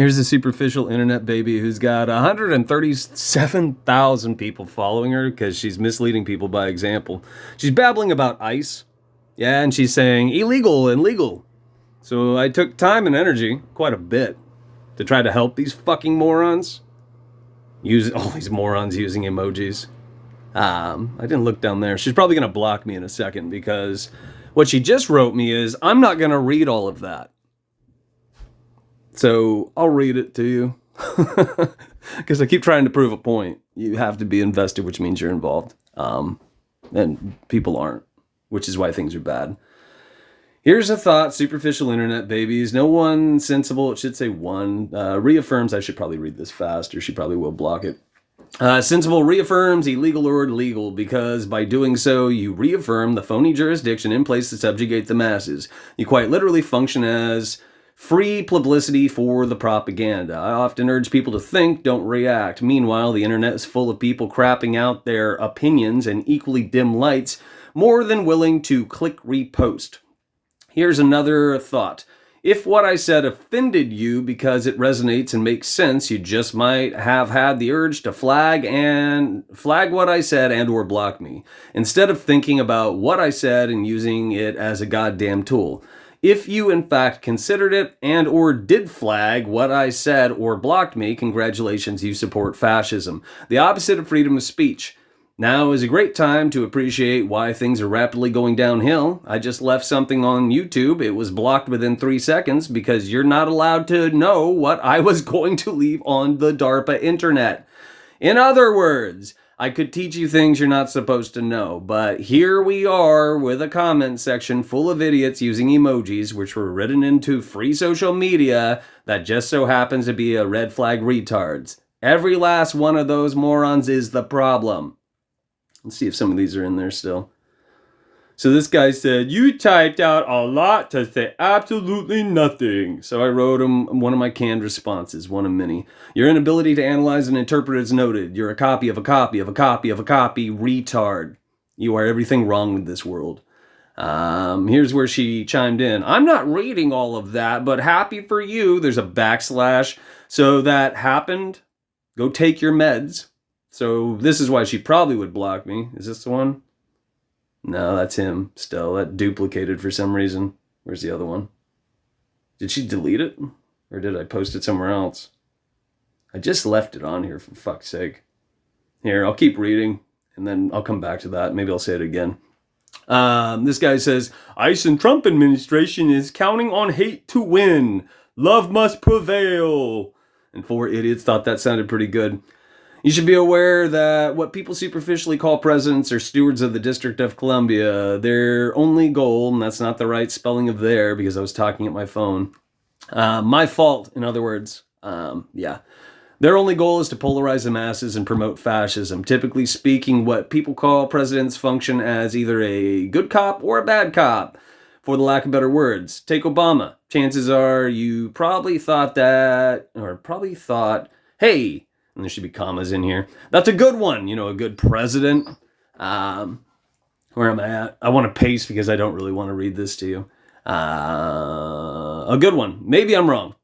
Here's a superficial internet baby who's got 137,000 people following her because she's misleading people by example. She's babbling about ICE. Yeah, and she's saying illegal and legal. So I took time and energy, quite a bit, to try to help these fucking morons. All these morons using emojis. I didn't look down there. She's probably going to block me in a second because what she just wrote me is, I'm not going to read all of that. So I'll read it to you. Because I keep trying to prove a point. You have to be invested, which means you're involved. And people aren't, which is why things are bad. Here's a thought, superficial internet babies. No one sensible, it should say one, reaffirms, I should probably read this fast, or she probably will block it. Sensible reaffirms illegal or legal because by doing so, you reaffirm the phony jurisdiction in place to subjugate the masses. You quite literally function as free publicity for the propaganda. I often urge people to think, don't react. Meanwhile, the internet is full of people crapping out their opinions and equally dim lights, more than willing to click repost. Here's another thought. If what I said offended you because it resonates and makes sense, you just might have had the urge to flag what I said and or block me, instead of thinking about what I said and using it as a goddamn tool. If you in fact considered it and or did flag what I said or blocked me, congratulations, you support fascism, the opposite of freedom of speech. Now is a great time to appreciate why things are rapidly going downhill. I just left something on YouTube. It was blocked within 3 seconds because you're not allowed to know what I was going to leave on the DARPA internet. In other words, I could teach you things you're not supposed to know, but here we are with a comment section full of idiots using emojis which were written into free social media that just so happens to be a red flag retards. Every last one of those morons is the problem. Let's see if some of these are in there still. So this guy said, you typed out a lot to say absolutely nothing. So I wrote him one of my canned responses, one of many. Your inability to analyze and interpret is noted. You're a copy of a copy of a copy of a copy, retard. You are everything wrong with this world. Here's where she chimed in. I'm not reading all of that, but happy for you. There's a backslash. So that happened. Go take your meds. So this is why she probably would block me. Is this the one? No, that's him still. That duplicated for some reason. Where's the other one? Did she delete it? Or did I post it somewhere else? I just left it on here, for fuck's sake. Here, I'll keep reading, and then I'll come back to that. Maybe I'll say it again. This guy says, ICE and Trump administration is counting on hate to win. Love must prevail. And 4 idiots thought that sounded pretty good. You should be aware that what people superficially call presidents are stewards of the District of Columbia. Their only goal, and that's not the right spelling of there because I was talking at my phone. My fault, in other words. Their only goal is to polarize the masses and promote fascism. Typically speaking, what people call presidents function as either a good cop or a bad cop, for the lack of better words. Take Obama. Chances are you probably thought, hey, and there should be commas in here. That's a good one, a good president. Where am I at? I want to paste because I don't really want to read this to you. A good one. Maybe I'm wrong.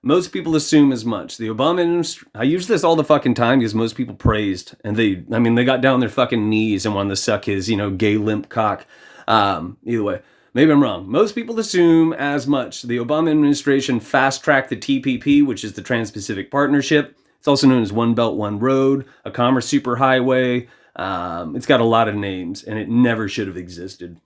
Most people assume as much. The Obama administration, I use this all the fucking time because most people praised. And they got down on their fucking knees and wanted to suck his, gay limp cock. Either way. Maybe I'm wrong. Most people assume as much. The Obama administration fast-tracked the TPP, which is the Trans-Pacific Partnership. It's also known as One Belt, One Road, a commerce superhighway. It's got a lot of names, and it never should have existed.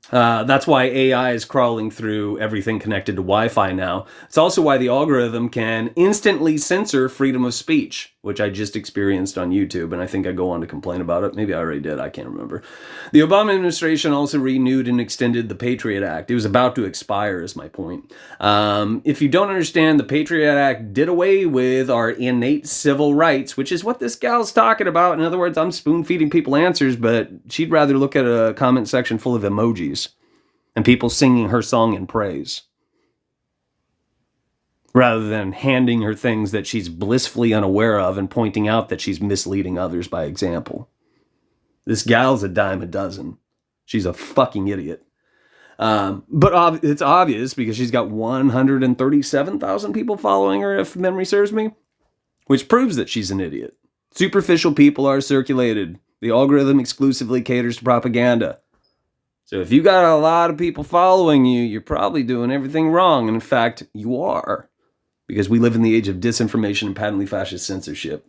That's why AI is crawling through everything connected to Wi-Fi now. It's also why the algorithm can instantly censor freedom of speech, which I just experienced on YouTube, and I think I go on to complain about it. Maybe I already did. I can't remember. The Obama administration also renewed and extended the Patriot Act. It was about to expire, is my point. If you don't understand, the Patriot Act did away with our innate civil rights, which is what this gal's talking about. In other words, I'm spoon-feeding people answers, but she'd rather look at a comment section full of emojis and people singing her song in praise, rather than handing her things that she's blissfully unaware of and pointing out that she's misleading others by example. This gal's a dime a dozen. She's a fucking idiot. But it's obvious because she's got 137,000 people following her, if memory serves me, which proves that she's an idiot. Superficial people are circulated. The algorithm exclusively caters to propaganda. So if you got a lot of people following you, you're probably doing everything wrong. And in fact, you are. Because we live in the age of disinformation and patently fascist censorship.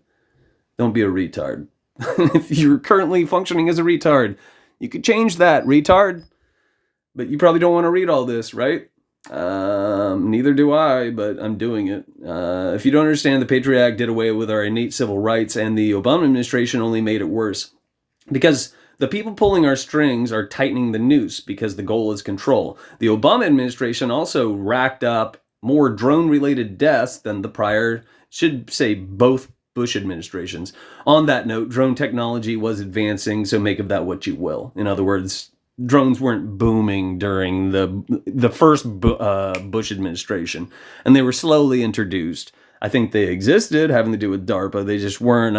Don't be a retard. If you're currently functioning as a retard, you could change that, retard. But you probably don't want to read all this, right? Neither do I, but I'm doing it. If you don't understand, the Patriot Act did away with our innate civil rights, and the Obama administration only made it worse. Because the people pulling our strings are tightening the noose because the goal is control. The Obama administration also racked up more drone-related deaths than the prior, should say both Bush administrations. On that note, drone technology was advancing, so make of that what you will. In other words, drones weren't booming during the first Bush administration, and they were slowly introduced. I think they existed, having to do with DARPA. They just weren't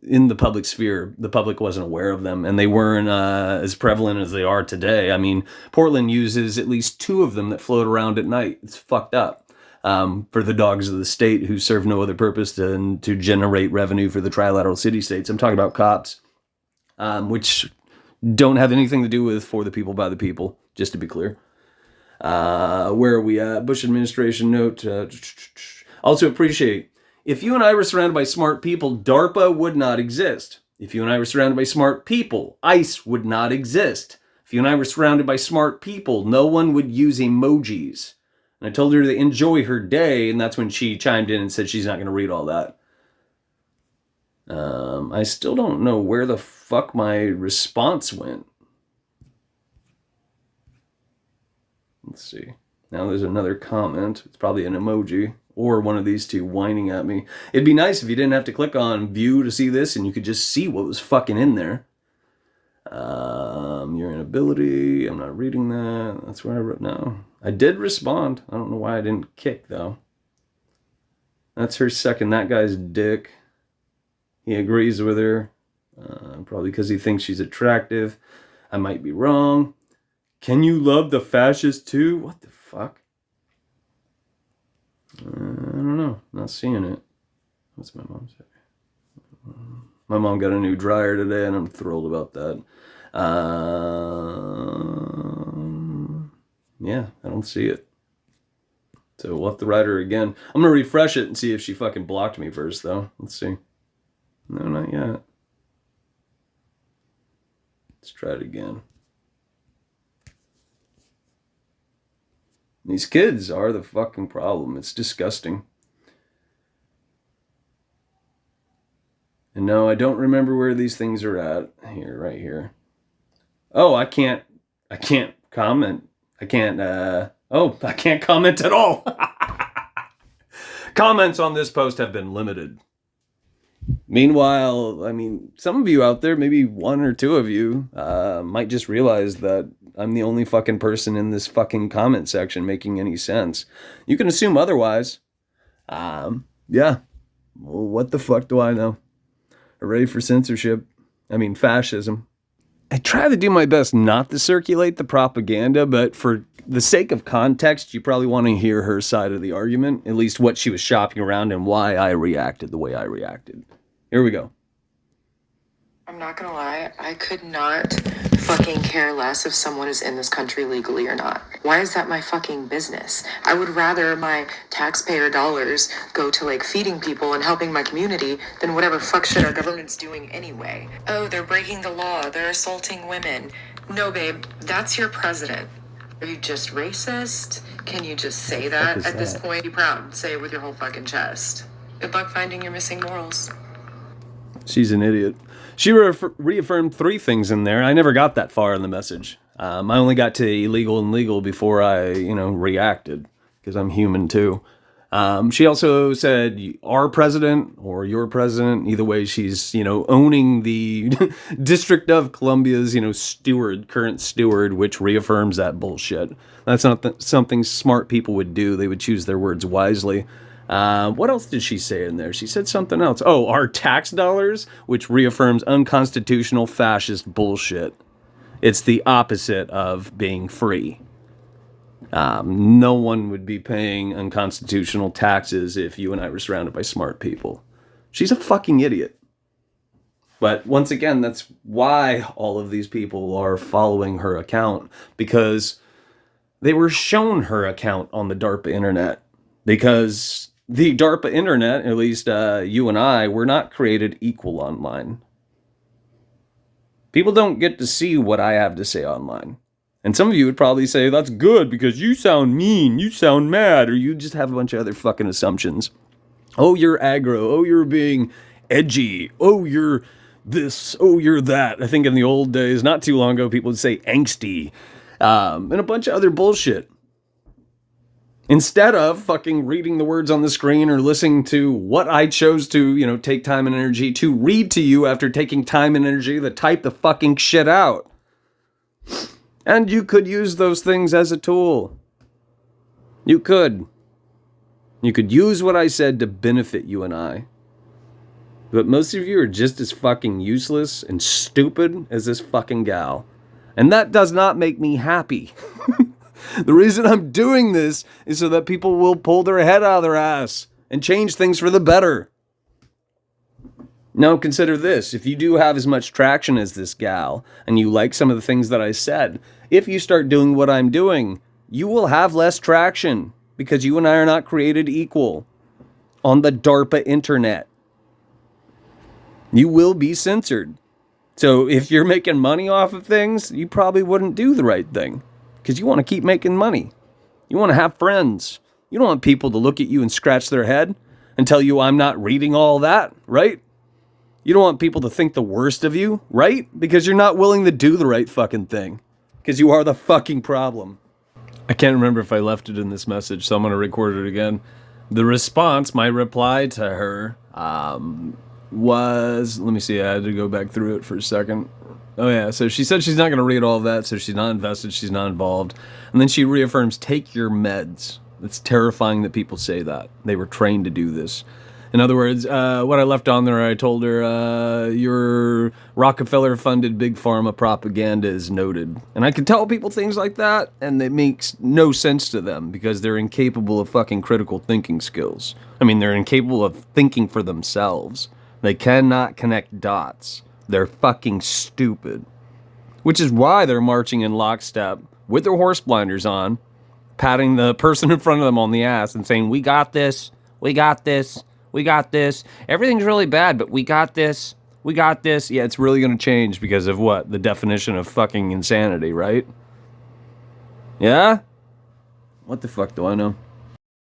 in the public sphere. The public wasn't aware of them, and they weren't as prevalent as they are today. I mean, Portland uses at least 2 of them that float around at night. It's fucked up. For the dogs of the state who serve no other purpose than to generate revenue for the trilateral city-states. I'm talking about cops, which don't have anything to do with for the people, by the people, just to be clear. Where are we at? Bush administration note. Also appreciate, if you and I were surrounded by smart people, DARPA would not exist. If you and I were surrounded by smart people, ICE would not exist. If you and I were surrounded by smart people, no one would use emojis. And I told her to enjoy her day, and that's when she chimed in and said she's not going to read all that. I still don't know where the fuck my response went. Let's see. Now there's another comment. It's probably an emoji or one of these two whining at me. It'd be nice if you didn't have to click on view to see this and you could just see what was fucking in there. Your inability. I'm not reading that. That's where I wrote no. I did respond. I don't know why I didn't kick though. That's her second. That guy's dick. He agrees with her. Probably because he thinks she's attractive. I might be wrong. Can you love the fascist too? What the fuck? I don't know. Not seeing it. What's my mom say? My mom got a new dryer today, and I'm thrilled about that. Yeah, I don't see it. So we'll have to write her again. I'm going to refresh it and see if she fucking blocked me first, though. Let's see. No, not yet. Let's try it again. These kids are the fucking problem. It's disgusting. And no, I don't remember where these things are at. Here, right here. Oh, I can't comment. I can't comment at all. Comments on this post have been limited. Meanwhile, I mean, some of you out there, maybe 1 or 2 of you, might just realize that I'm the only fucking person in this fucking comment section making any sense. You can assume otherwise. Yeah. Well, what the fuck do I know? Ready for censorship. I mean, fascism. I try to do my best not to circulate the propaganda, but for the sake of context, you probably want to hear her side of the argument, at least what she was shopping around and why I reacted the way I reacted. Here we go. I'm not gonna lie, I could not fucking care less if someone is in this country legally or not. Why is that my fucking business? I would rather my taxpayer dollars go to like feeding people and helping my community than whatever fuck shit our government's doing anyway. Oh, they're breaking the law, they're assaulting women. No, babe, that's your president. Are you just racist? Can you just say that at this point? Be proud. Say it with your whole fucking chest. Good luck finding your missing morals. She's an idiot. She reaffirmed 3 things in there. I never got that far in the message. I only got to illegal and legal before I, reacted, because I'm human too. She also said our president or your president. Either way, she's, owning the District of Columbia's, current steward, which reaffirms that bullshit. That's not something smart people would do. They would choose their words wisely. What else did she say in there? She said something else. Oh, our tax dollars, which reaffirms unconstitutional fascist bullshit. It's the opposite of being free. No one would be paying unconstitutional taxes if you and I were surrounded by smart people. She's a fucking idiot. But once again, that's why all of these people are following her account, because they were shown her account on the DARPA internet. Because the DARPA internet, at least you and I, were not created equal online. People don't get to see what I have to say online. And some of you would probably say, that's good because you sound mean, you sound mad, or you just have a bunch of other fucking assumptions. Oh, you're aggro. Oh, you're being edgy. Oh, you're this. Oh, you're that. I think in the old days, not too long ago, people would say angsty, and a bunch of other bullshit. Instead of fucking reading the words on the screen or listening to what I chose to, take time and energy to read to you after taking time and energy to type the fucking shit out. And you could use those things as a tool. You could. You could use what I said to benefit you and I. But most of you are just as fucking useless and stupid as this fucking gal. And that does not make me happy. The reason I'm doing this is so that people will pull their head out of their ass and change things for the better. Now consider this. If you do have as much traction as this gal, and you like some of the things that I said, if you start doing what I'm doing, you will have less traction, because you and I are not created equal on the DARPA internet. You will be censored. So if you're making money off of things, you probably wouldn't do the right thing, because you want to keep making money. You want to have friends. You don't want people to look at you and scratch their head and tell you I'm not reading all that, right? You don't want people to think the worst of you, right? Because you're not willing to do the right fucking thing. Because you are the fucking problem. I can't remember if I left it in this message, so I'm going to record it again. The response, my reply to her, was... Let me see, I had to go back through it for a second. Oh yeah, so she said she's not going to read all of that, so she's not invested, she's not involved. And then she reaffirms, take your meds. It's terrifying that people say that. They were trained to do this. In other words, what I left on there, I told her, your Rockefeller-funded big pharma propaganda is noted. And I can tell people things like that, and it makes no sense to them, because they're incapable of fucking critical thinking skills. I mean, they're incapable of thinking for themselves. They cannot connect dots. They're fucking stupid. Which is why they're marching in lockstep with their horse blinders on, patting the person in front of them on the ass and saying, we got this, we got this, we got this. Everything's really bad, but we got this, we got this. Yeah, it's really going to change because of what? The definition of fucking insanity, right? Yeah? What the fuck do I know?